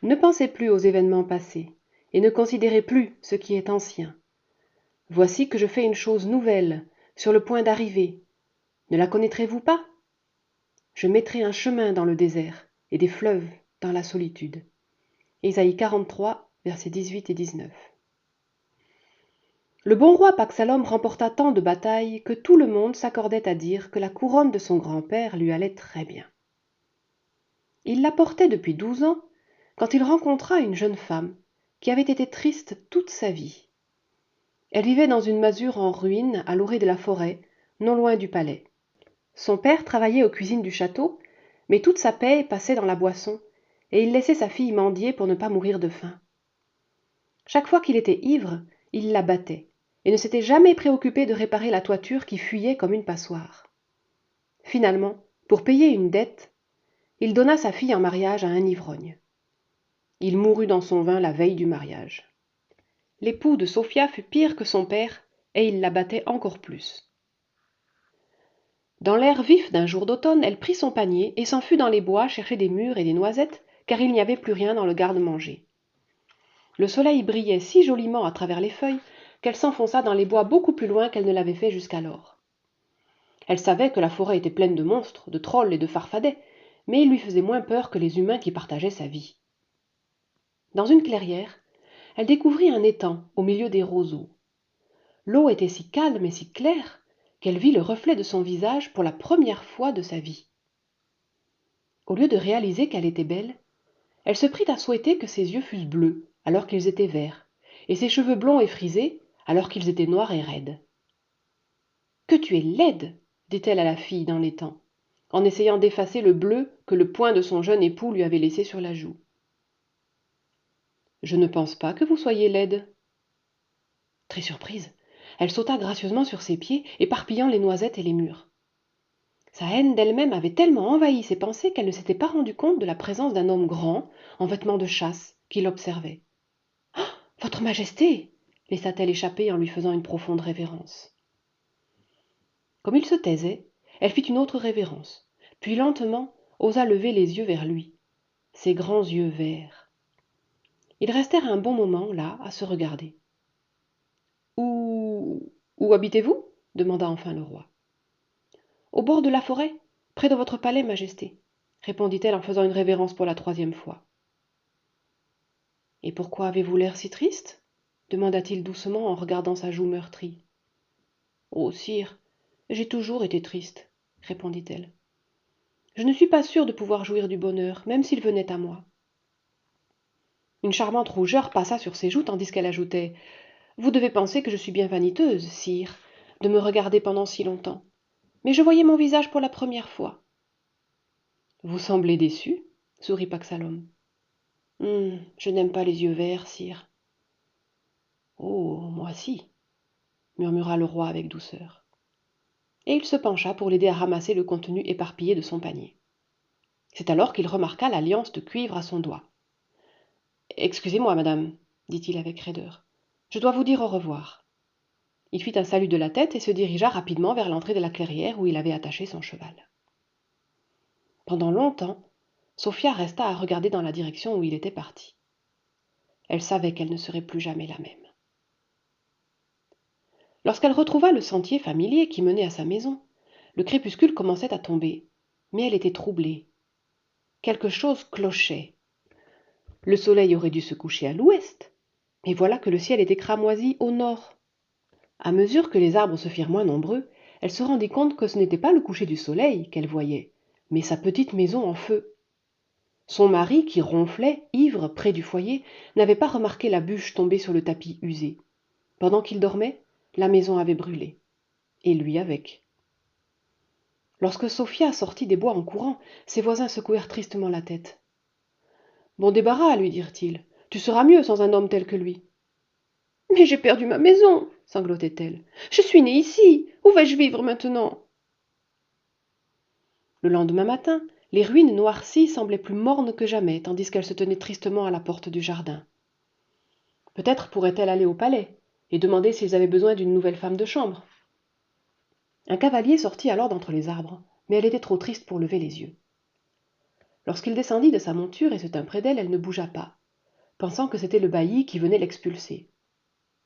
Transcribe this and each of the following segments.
Ne pensez plus aux événements passés, et ne considérez plus ce qui est ancien. Voici que je fais une chose nouvelle, sur le point d'arriver. Ne la connaîtrez-vous pas? Je mettrai un chemin dans le désert, et des fleuves dans la solitude. Ésaïe 43, versets 18 et 19. Le bon roi Paxalom remporta tant de batailles que tout le monde s'accordait à dire que la couronne de son grand-père lui allait très bien. Il la portait depuis 12 ans, quand il rencontra une jeune femme qui avait été triste toute sa vie. Elle vivait dans une masure en ruine à l'orée de la forêt, non loin du palais. Son père travaillait aux cuisines du château, mais toute sa paye passait dans la boisson, et il laissait sa fille mendier pour ne pas mourir de faim. Chaque fois qu'il était ivre, il la battait, et ne s'était jamais préoccupé de réparer la toiture qui fuyait comme une passoire. Finalement, pour payer une dette, il donna sa fille en mariage à un ivrogne. Il mourut dans son vin la veille du mariage. L'époux de Sophia fut pire que son père, et il la battait encore plus. Dans l'air vif d'un jour d'automne, elle prit son panier et s'en fut dans les bois chercher des mûres et des noisettes, car il n'y avait plus rien dans le garde-manger. Le soleil brillait si joliment à travers les feuilles qu'elle s'enfonça dans les bois beaucoup plus loin qu'elle ne l'avait fait jusqu'alors. Elle savait que la forêt était pleine de monstres, de trolls et de farfadets, mais ils lui faisaient moins peur que les humains qui partageaient sa vie. Dans une clairière, elle découvrit un étang au milieu des roseaux. L'eau était si calme et si claire qu'elle vit le reflet de son visage pour la première fois de sa vie. Au lieu de réaliser qu'elle était belle, elle se prit à souhaiter que ses yeux fussent bleus alors qu'ils étaient verts, et ses cheveux blonds et frisés alors qu'ils étaient noirs et raides. « Que tu es laide !» dit-elle à la fille dans l'étang, en essayant d'effacer le bleu que le poing de son jeune époux lui avait laissé sur la joue. « Je ne pense pas que vous soyez laide. » Très surprise, elle sauta gracieusement sur ses pieds, éparpillant les noisettes et les mûres. Sa haine d'elle-même avait tellement envahi ses pensées qu'elle ne s'était pas rendue compte de la présence d'un homme grand, en vêtements de chasse, qui l'observait. « Ah, votre Majesté !» laissa-t-elle échapper en lui faisant une profonde révérence. Comme il se taisait, elle fit une autre révérence, puis lentement osa lever les yeux vers lui, ses grands yeux verts. Ils restèrent un bon moment là à se regarder. « Où habitez-vous » demanda enfin le roi. « Au bord de la forêt, près de votre palais, Majesté, » répondit-elle en faisant une révérence pour la 3e fois. « Et pourquoi avez-vous l'air si triste » demanda-t-il doucement en regardant sa joue meurtrie. « Oh, sire, j'ai toujours été triste, » répondit-elle. « Je ne suis pas sûre de pouvoir jouir du bonheur, même s'il venait à moi. » Une charmante rougeur passa sur ses joues tandis qu'elle ajoutait « Vous devez penser que je suis bien vaniteuse, sire, de me regarder pendant si longtemps. Mais je voyais mon visage pour la première fois. » « Vous semblez déçu, » sourit Paxalom. « Je n'aime pas les yeux verts, sire. »« Oh, moi si, » murmura le roi avec douceur. Et il se pencha pour l'aider à ramasser le contenu éparpillé de son panier. C'est alors qu'il remarqua l'alliance de cuivre à son doigt. « Excusez-moi, madame, » dit-il avec raideur. « Je dois vous dire au revoir. » Il fit un salut de la tête et se dirigea rapidement vers l'entrée de la clairière où il avait attaché son cheval. Pendant longtemps, Sophia resta à regarder dans la direction où il était parti. Elle savait qu'elle ne serait plus jamais la même. Lorsqu'elle retrouva le sentier familier qui menait à sa maison, le crépuscule commençait à tomber, mais elle était troublée. Quelque chose clochait. Le soleil aurait dû se coucher à l'ouest, mais voilà que le ciel était cramoisi au nord. À mesure que les arbres se firent moins nombreux, elle se rendit compte que ce n'était pas le coucher du soleil qu'elle voyait, mais sa petite maison en feu. Son mari, qui ronflait, ivre, près du foyer, n'avait pas remarqué la bûche tombée sur le tapis usé. Pendant qu'il dormait, la maison avait brûlé, et lui avec. Lorsque Sophia sortit des bois en courant, ses voisins secouèrent tristement la tête. « Bon débarras, lui dirent-ils, tu seras mieux sans un homme tel que lui. »« Mais j'ai perdu ma maison, sanglotait-elle. Je suis née ici, où vais-je vivre maintenant ?» Le lendemain matin, les ruines noircies semblaient plus mornes que jamais, tandis qu'elle se tenait tristement à la porte du jardin. Peut-être pourrait-elle aller au palais et demander s'ils avaient besoin d'une nouvelle femme de chambre. Un cavalier sortit alors d'entre les arbres, mais elle était trop triste pour lever les yeux. Lorsqu'il descendit de sa monture et se tint près d'elle, elle ne bougea pas, pensant que c'était le bailli qui venait l'expulser.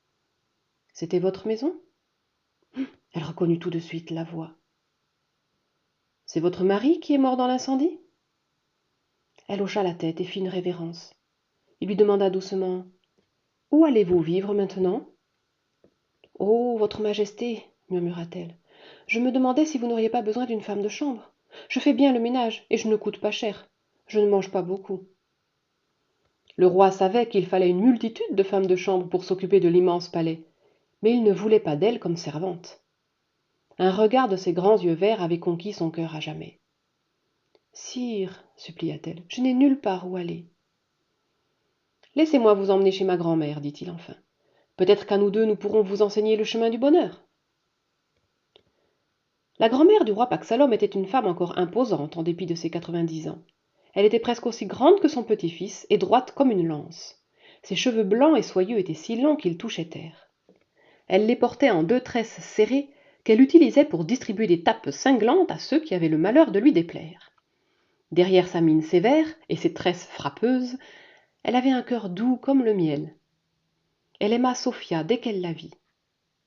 « C'était votre maison ?» Elle reconnut tout de suite la voix. « C'est votre mari qui est mort dans l'incendie ?» Elle hocha la tête et fit une révérence. Il lui demanda doucement: « Où allez-vous vivre maintenant ?»« Oh, votre majesté, murmura-t-elle, je me demandais si vous n'auriez pas besoin d'une femme de chambre. Je fais bien le ménage et je ne coûte pas cher. Je ne mange pas beaucoup. » Le roi savait qu'il fallait une multitude de femmes de chambre pour s'occuper de l'immense palais, mais il ne voulait pas d'elle comme servante. Un regard de ses grands yeux verts avait conquis son cœur à jamais. « Sire, supplia-t-elle, je n'ai nulle part où aller. »« Laissez-moi vous emmener chez ma grand-mère, dit-il enfin. Peut-être qu'à nous deux nous pourrons vous enseigner le chemin du bonheur. » La grand-mère du roi Paxalom était une femme encore imposante en dépit de ses 90 ans. Elle était presque aussi grande que son petit-fils et droite comme une lance. Ses cheveux blancs et soyeux étaient si longs qu'ils touchaient terre. Elle les portait en 2 tresses serrées qu'elle utilisait pour distribuer des tapes cinglantes à ceux qui avaient le malheur de lui déplaire. Derrière sa mine sévère et ses tresses frappeuses, elle avait un cœur doux comme le miel. Elle aima Sophia dès qu'elle la vit.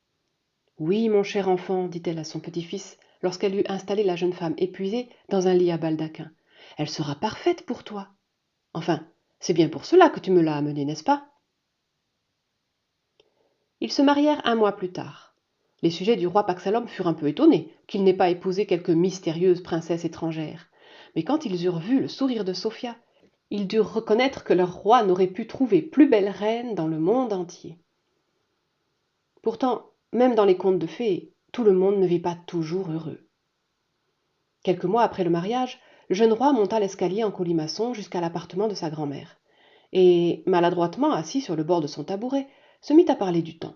« Oui, mon cher enfant, dit-elle à son petit-fils, lorsqu'elle eut installé la jeune femme épuisée dans un lit à baldaquin. Elle sera parfaite pour toi. Enfin, c'est bien pour cela que tu me l'as amenée, n'est-ce pas ?» Ils se marièrent 1 mois plus tard. Les sujets du roi Paxalom furent un peu étonnés qu'il n'ait pas épousé quelque mystérieuse princesse étrangère. Mais quand ils eurent vu le sourire de Sophia, ils durent reconnaître que leur roi n'aurait pu trouver plus belle reine dans le monde entier. Pourtant, même dans les contes de fées, tout le monde ne vit pas toujours heureux. Quelques mois après le mariage, le jeune roi monta l'escalier en colimaçon jusqu'à l'appartement de sa grand-mère, et, maladroitement assis sur le bord de son tabouret, se mit à parler du temps.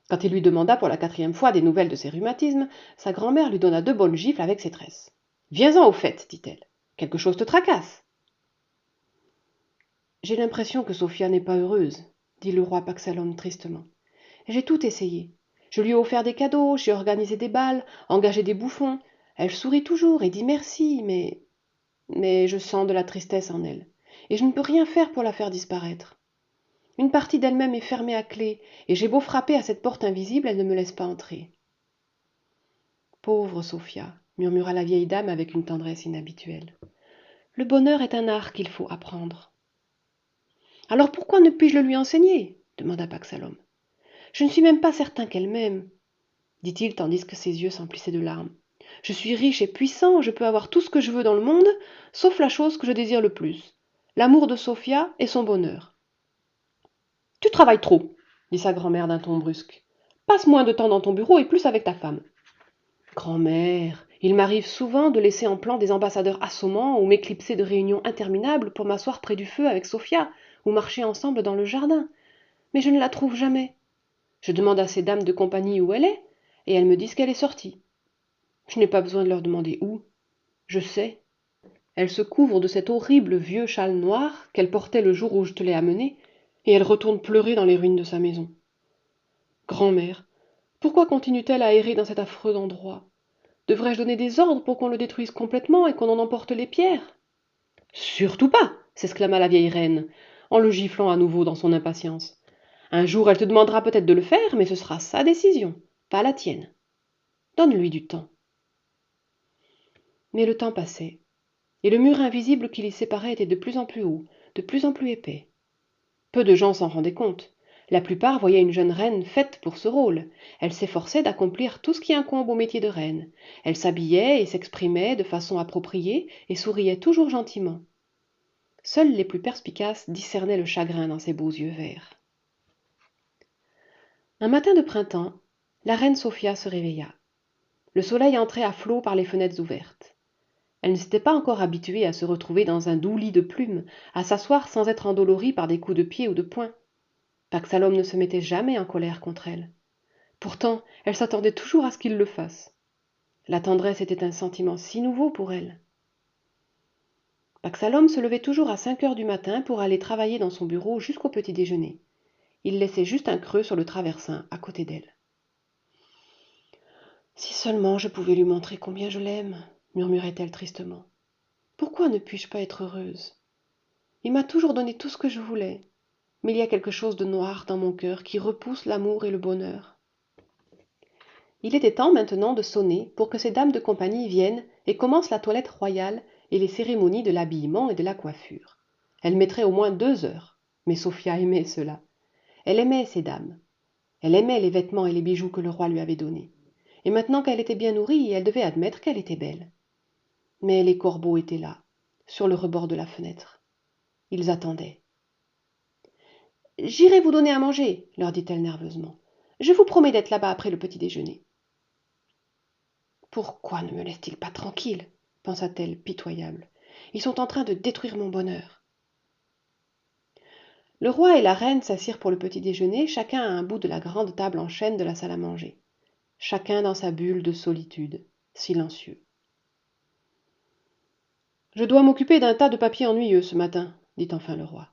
Quand il lui demanda pour la 4e fois des nouvelles de ses rhumatismes, sa grand-mère lui donna 2 bonnes gifles avec ses tresses. « Viens-en au fait, dit-elle. Quelque chose te tracasse. »« J'ai l'impression que Sophia n'est pas heureuse, dit le roi Paxalom tristement. J'ai tout essayé. Je lui ai offert des cadeaux, j'ai organisé des bals, engagé des bouffons. Elle sourit toujours et dit merci, mais je sens de la tristesse en elle, et je ne peux rien faire pour la faire disparaître. Une partie d'elle-même est fermée à clé, et j'ai beau frapper à cette porte invisible, elle ne me laisse pas entrer. » « Pauvre Sophia, murmura la vieille dame avec une tendresse inhabituelle. Le bonheur est un art qu'il faut apprendre. « Alors pourquoi ne puis-je le lui enseigner ?» demanda Paxalom. « Je ne suis même pas certain qu'elle m'aime, dit-il tandis que ses yeux s'emplissaient de larmes. Je suis riche et puissant, je peux avoir tout ce que je veux dans le monde, sauf la chose que je désire le plus, l'amour de Sophia et son bonheur. »« Tu travailles trop, dit sa grand-mère d'un ton brusque. Passe moins de temps dans ton bureau et plus avec ta femme. »« Grand-mère, il m'arrive souvent de laisser en plan des ambassadeurs assommants ou m'éclipser de réunions interminables pour m'asseoir près du feu avec Sophia ou marcher ensemble dans le jardin. Mais je ne la trouve jamais. Je demande à ces dames de compagnie où elle est, et elles me disent qu'elle est sortie. Je n'ai pas besoin de leur demander où. Je sais. Elle se couvre de cet horrible vieux châle noir qu'elle portait le jour où je te l'ai amenée, et elle retourne pleurer dans les ruines de sa maison. Grand-mère, pourquoi continue-t-elle à errer dans cet affreux endroit? Devrais-je donner des ordres pour qu'on le détruise complètement et qu'on en emporte les pierres? Surtout pas, s'exclama la vieille reine, en le giflant à nouveau dans son impatience. Un jour elle te demandera peut-être de le faire, mais ce sera sa décision, pas la tienne. Donne-lui du temps. Mais le temps passait, et le mur invisible qui les séparait était de plus en plus haut, de plus en plus épais. Peu de gens s'en rendaient compte. La plupart voyaient une jeune reine faite pour ce rôle. Elle s'efforçait d'accomplir tout ce qui incombe au métier de reine. Elle s'habillait et s'exprimait de façon appropriée et souriait toujours gentiment. Seuls les plus perspicaces discernaient le chagrin dans ses beaux yeux verts. Un matin de printemps, la reine Sophia se réveilla. Le soleil entrait à flots par les fenêtres ouvertes. Elle ne s'était pas encore habituée à se retrouver dans un doux lit de plumes, à s'asseoir sans être endolorie par des coups de pied ou de poing. Paxalom ne se mettait jamais en colère contre elle. Pourtant, elle s'attendait toujours à ce qu'il le fasse. La tendresse était un sentiment si nouveau pour elle. Paxalom se levait toujours à 5 heures du matin pour aller travailler dans son bureau jusqu'au petit déjeuner. Il laissait juste un creux sur le traversin à côté d'elle. « Si seulement je pouvais lui montrer combien je l'aime, murmurait-elle tristement. Pourquoi ne puis-je pas être heureuse? Il m'a toujours donné tout ce que je voulais, mais il y a quelque chose de noir dans mon cœur qui repousse l'amour et le bonheur. Il était temps maintenant de sonner pour que ces dames de compagnie viennent et commencent la toilette royale et les cérémonies de l'habillement et de la coiffure. Elles mettraient au moins 2 heures, mais Sophia aimait cela. Elle aimait ces dames. Elle aimait les vêtements et les bijoux que le roi lui avait donnés. Et maintenant qu'elle était bien nourrie, elle devait admettre qu'elle était belle. Mais les corbeaux étaient là, sur le rebord de la fenêtre. Ils attendaient. J'irai vous donner à manger, leur dit-elle nerveusement. Je vous promets d'être là-bas après le petit déjeuner. Pourquoi ne me laissent-ils pas tranquille, pensa-t-elle pitoyable. Ils sont en train de détruire mon bonheur. Le roi et la reine s'assirent pour le petit déjeuner, chacun à un bout de la grande table en chêne de la salle à manger, chacun dans sa bulle de solitude, silencieux. Je dois m'occuper d'un tas de papiers ennuyeux ce matin, dit enfin le roi.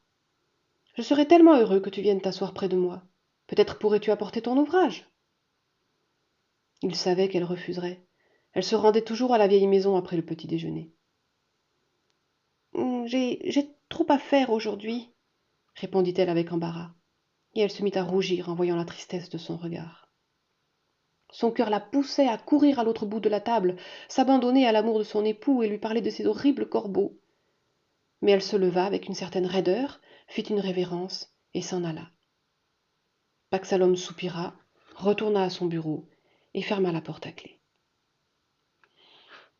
Je serais tellement heureux que tu viennes t'asseoir près de moi. Peut-être pourrais-tu apporter ton ouvrage. Il savait qu'elle refuserait. Elle se rendait toujours à la vieille maison après le petit déjeuner. J'ai trop à faire aujourd'hui, répondit-elle avec embarras, et elle se mit à rougir en voyant la tristesse de son regard. Son cœur la poussait à courir à l'autre bout de la table, s'abandonner à l'amour de son époux et lui parler de ces horribles corbeaux. Mais elle se leva avec une certaine raideur, fit une révérence et s'en alla. Paxalom soupira, retourna à son bureau et ferma la porte à clef.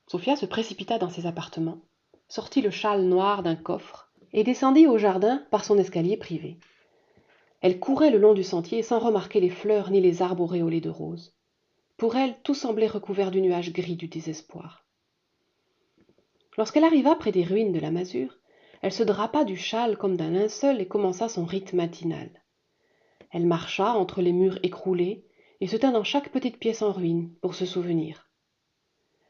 Sophia se précipita dans ses appartements, sortit le châle noir d'un coffre et descendit au jardin par son escalier privé. Elle courait le long du sentier sans remarquer les fleurs ni les arbres auréolés de roses. Pour elle, tout semblait recouvert du nuage gris du désespoir. Lorsqu'elle arriva près des ruines de la masure, elle se drapa du châle comme d'un linceul et commença son rite matinal. Elle marcha entre les murs écroulés et se tint dans chaque petite pièce en ruine pour se souvenir.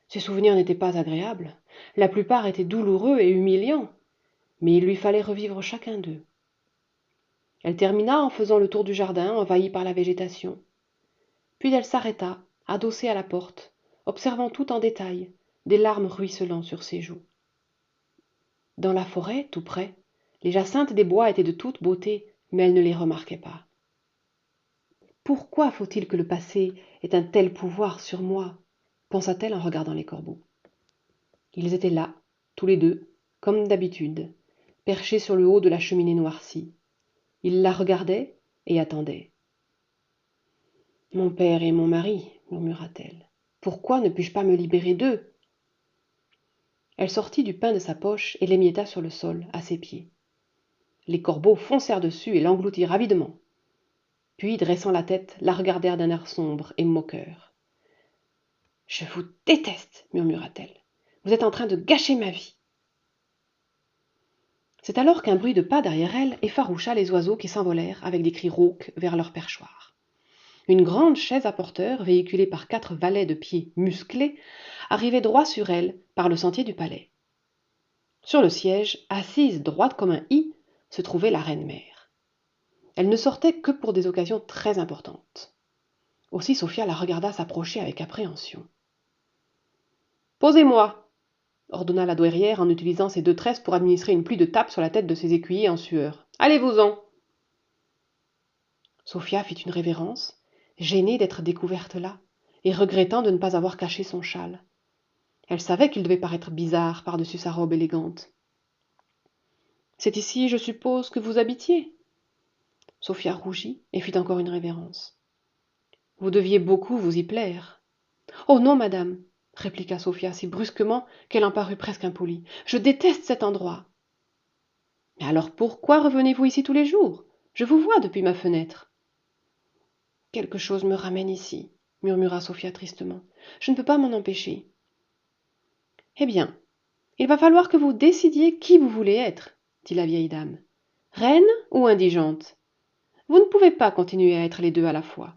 Ces souvenirs n'étaient pas agréables, la plupart étaient douloureux et humiliants, mais il lui fallait revivre chacun d'eux. Elle termina en faisant le tour du jardin envahi par la végétation. Puis elle s'arrêta, adossée à la porte, observant tout en détail, des larmes ruisselant sur ses joues. Dans la forêt, tout près, les jacinthes des bois étaient de toute beauté, mais elle ne les remarquait pas. Pourquoi faut-il que le passé ait un tel pouvoir sur moi, pensa-t-elle en regardant les corbeaux. Ils étaient là, tous les deux, comme d'habitude, perchés sur le haut de la cheminée noircie. Ils la regardaient et attendaient. Mon père et mon mari, murmura-t-elle. Pourquoi ne puis-je pas me libérer d'eux? Elle sortit du pain de sa poche et l'émietta sur le sol, à ses pieds. Les corbeaux foncèrent dessus et l'engloutirent avidement. Puis, dressant la tête, la regardèrent d'un air sombre et moqueur. « Je vous déteste, murmura-t-elle. Vous êtes en train de gâcher ma vie. » C'est alors qu'un bruit de pas derrière elle effaroucha les oiseaux qui s'envolèrent avec des cris rauques vers leur perchoir. Une grande chaise à porteurs, véhiculée par 4 valets de pied musclés, arrivait droit sur elle par le sentier du palais. Sur le siège, assise droite comme un i, se trouvait la reine-mère. Elle ne sortait que pour des occasions très importantes. Aussi Sophia la regarda s'approcher avec appréhension. « Posez-moi !» ordonna la douairière en utilisant ses 2 tresses pour administrer une pluie de tapes sur la tête de ses écuyers en sueur. « Allez-vous-en !» Sophia fit une révérence, gênée d'être découverte là, et regrettant de ne pas avoir caché son châle. Elle savait qu'il devait paraître bizarre par-dessus sa robe élégante. « C'est ici, je suppose, que vous habitiez ?» Sophia rougit et fit encore une révérence. « Vous deviez beaucoup vous y plaire. »« Oh non, madame !» répliqua Sophia si brusquement qu'elle en parut presque impolie. « Je déteste cet endroit. »« Mais alors pourquoi revenez-vous ici tous les jours? Je vous vois depuis ma fenêtre. »« Quelque chose me ramène ici, » murmura Sophia tristement. « Je ne peux pas m'en empêcher. »« Eh bien, il va falloir que vous décidiez qui vous voulez être, » dit la vieille dame. « Reine ou indigente? Vous ne pouvez pas continuer à être les 2 à la fois. »«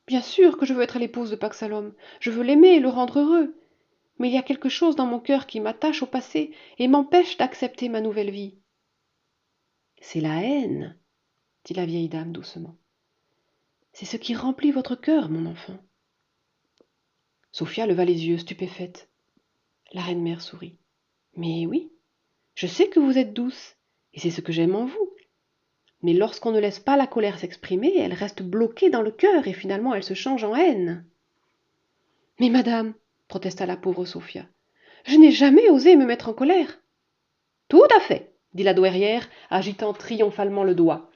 Bien sûr que je veux être l'épouse de Paxalom. Je veux l'aimer et le rendre heureux. Mais il y a quelque chose dans mon cœur qui m'attache au passé et m'empêche d'accepter ma nouvelle vie. »« C'est la haine, » dit la vieille dame doucement. « C'est ce qui remplit votre cœur, mon enfant. » Sophia leva les yeux, stupéfaite. La reine-mère sourit. Mais oui, je sais que vous êtes douce, et c'est ce que j'aime en vous. Mais lorsqu'on ne laisse pas la colère s'exprimer, elle reste bloquée dans le cœur et finalement elle se change en haine. Mais madame, protesta la pauvre Sophia, je n'ai jamais osé me mettre en colère. Tout à fait, dit la douairière, agitant triomphalement le doigt.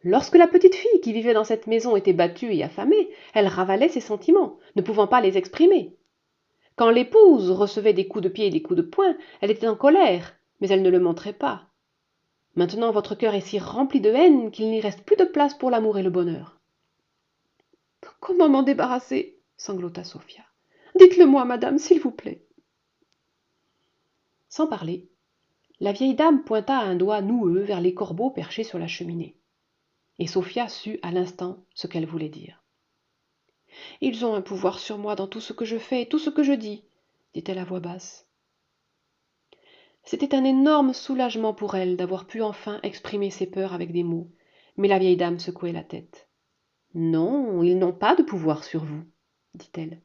Lorsque la petite fille qui vivait dans cette maison était battue et affamée, elle ravalait ses sentiments, ne pouvant pas les exprimer. Quand l'épouse recevait des coups de pied et des coups de poing, elle était en colère, mais elle ne le montrait pas. Maintenant votre cœur est si rempli de haine qu'il n'y reste plus de place pour l'amour et le bonheur. Comment m'en débarrasser sanglota Sophia. Dites-le-moi, madame, s'il vous plaît. Sans parler, la vieille dame pointa un doigt noueux vers les corbeaux perchés sur la cheminée. Et Sophia sut à l'instant ce qu'elle voulait dire. Ils ont un pouvoir sur moi dans tout ce que je fais et tout ce que je dis, dit-elle à voix basse. C'était un énorme soulagement pour elle d'avoir pu enfin exprimer ses peurs avec des mots, mais la vieille dame secouait la tête. Non, ils n'ont pas de pouvoir sur vous, dit-elle.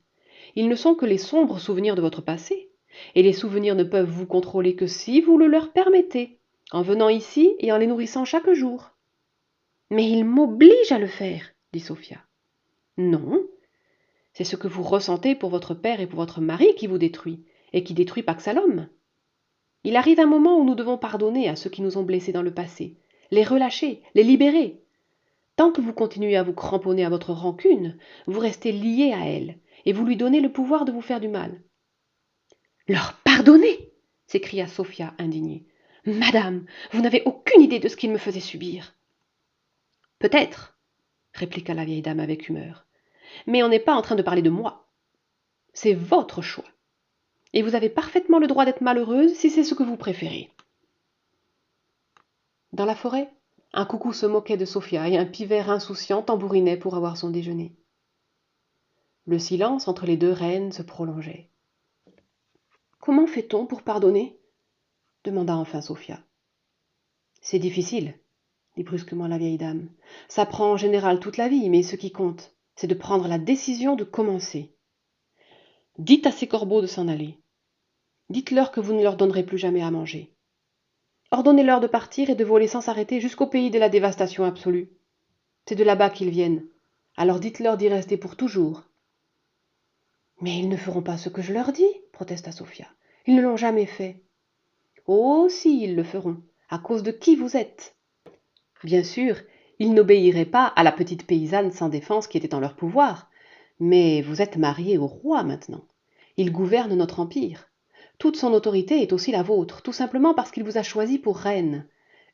Ils ne sont que les sombres souvenirs de votre passé, et les souvenirs ne peuvent vous contrôler que si vous le leur permettez, en venant ici et en les nourrissant chaque jour. Mais ils m'obligent à le faire, dit Sophia. Non, c'est ce que vous ressentez pour votre père et pour votre mari qui vous détruit, et qui détruit Paxalom. Il arrive un moment où nous devons pardonner à ceux qui nous ont blessés dans le passé, les relâcher, les libérer. Tant que vous continuez à vous cramponner à votre rancune, vous restez lié à elle, et vous lui donnez le pouvoir de vous faire du mal. Leur pardonner s'écria Sophia, indignée. Madame, vous n'avez aucune idée de ce qu'ils me faisaient subir. Peut-être, répliqua la vieille dame avec humeur, mais on n'est pas en train de parler de moi. C'est votre choix. Et vous avez parfaitement le droit d'être malheureuse si c'est ce que vous préférez. Dans la forêt, un coucou se moquait de Sophia et un pivert insouciant tambourinait pour avoir son déjeuner. Le silence entre les deux reines se prolongeait. Comment fait-on pour pardonner demanda enfin Sophia. C'est difficile, dit brusquement la vieille dame. Ça prend en général toute la vie, mais ce qui compte, c'est de prendre la décision de commencer. Dites à ces corbeaux de s'en aller. Dites-leur que vous ne leur donnerez plus jamais à manger. Ordonnez-leur de partir et de voler sans s'arrêter jusqu'au pays de la dévastation absolue. C'est de là-bas qu'ils viennent. Alors dites-leur d'y rester pour toujours. Mais ils ne feront pas ce que je leur dis, protesta Sophia. Ils ne l'ont jamais fait. Oh, si, ils le feront, à cause de qui vous êtes. Bien sûr, ils n'obéiraient pas à la petite paysanne sans défense qui était en leur pouvoir. Mais vous êtes mariée au roi maintenant. Il gouverne notre empire. Toute son autorité est aussi la vôtre, tout simplement parce qu'il vous a choisi pour reine.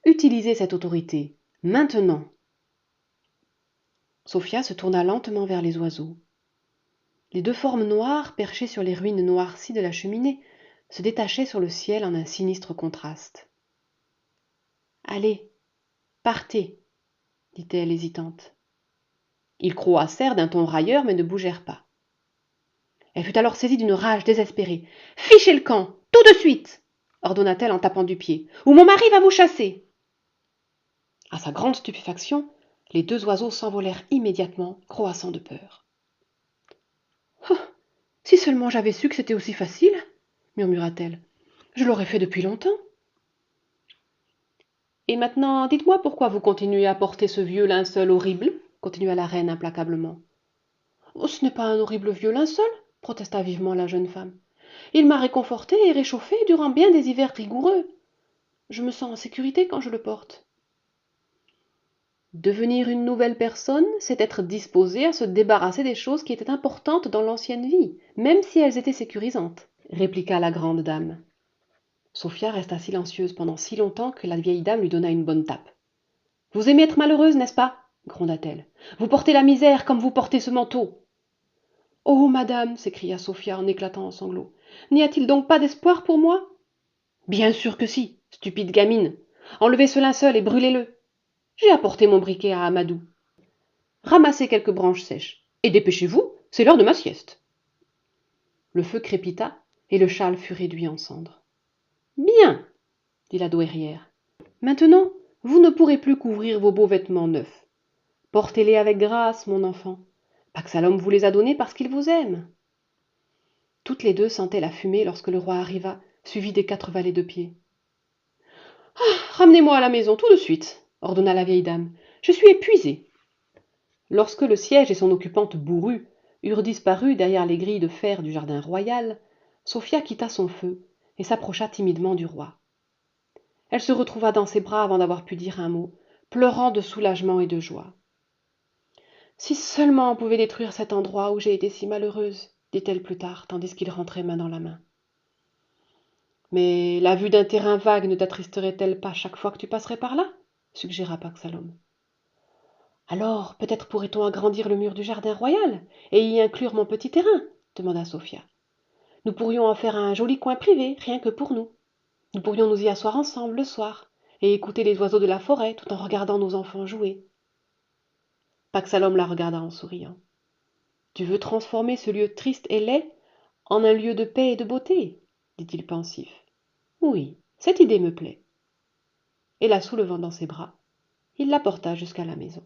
Utilisez cette autorité, maintenant. Sophia se tourna lentement vers les oiseaux. Les deux formes noires, perchées sur les ruines noircies de la cheminée, se détachaient sur le ciel en un sinistre contraste. Allez, partez, dit-elle hésitante. Ils croassèrent d'un ton railleur, mais ne bougèrent pas. Elle fut alors saisie d'une rage désespérée. Fichez le camp, tout de suite, ordonna-t-elle en tapant du pied, ou mon mari va vous chasser. À sa grande stupéfaction, les deux oiseaux s'envolèrent immédiatement, croassant de peur. Oh, si seulement j'avais su que c'était aussi facile, murmura-t-elle. Je l'aurais fait depuis longtemps. Et maintenant, dites-moi pourquoi vous continuez à porter ce vieux linceul horrible, continua la reine implacablement. Oh, ce n'est pas un horrible vieux linceul, protesta vivement la jeune femme. Il m'a réconfortée et réchauffée durant bien des hivers rigoureux. Je me sens en sécurité quand je le porte. Devenir une nouvelle personne, c'est être disposé à se débarrasser des choses qui étaient importantes dans l'ancienne vie, même si elles étaient sécurisantes, répliqua la grande dame. Sophia resta silencieuse pendant si longtemps que la vieille dame lui donna une bonne tape. Vous aimez être malheureuse, n'est-ce pas gronda-t-elle. Vous portez la misère comme vous portez ce manteau. Oh, madame s'écria Sophia en éclatant en sanglots. N'y a-t-il donc pas d'espoir pour moi Bien sûr que si, stupide gamine. Enlevez ce linceul et brûlez-le. J'ai apporté mon briquet à Amadou. Ramassez quelques branches sèches. Et dépêchez-vous, c'est l'heure de ma sieste. Le feu crépita, et le châle fut réduit en cendres. Bien, dit la douairière. Maintenant, vous ne pourrez plus couvrir vos beaux vêtements neufs. Portez-les avec grâce, mon enfant. Paxalom vous les a donnés parce qu'il vous aime. Toutes les deux sentaient la fumée lorsque le roi arriva, suivi des 4 valets de pied. « Ah, ramenez-moi à la maison tout de suite, ordonna la vieille dame. Je suis épuisée. Lorsque le siège et son occupante bourrue eurent disparu derrière les grilles de fer du jardin royal, Sophia quitta son feu et s'approcha timidement du roi. Elle se retrouva dans ses bras avant d'avoir pu dire un mot, pleurant de soulagement et de joie. « Si seulement on pouvait détruire cet endroit où j'ai été si malheureuse, dit-elle plus tard, tandis qu'ils rentraient main dans la main. Mais la vue d'un terrain vague ne t'attristerait-elle pas chaque fois que tu passerais par là suggéra Paxalom. Alors, peut-être pourrait-on agrandir le mur du jardin royal et y inclure mon petit terrain demanda Sophia. Nous pourrions en faire un joli coin privé, rien que pour nous. Nous pourrions nous y asseoir ensemble le soir et écouter les oiseaux de la forêt tout en regardant nos enfants jouer. Paxalom la regarda en souriant. Tu veux transformer ce lieu triste et laid en un lieu de paix et de beauté dit-il pensif. Oui, cette idée me plaît. Et la soulevant dans ses bras, il la porta jusqu'à la maison.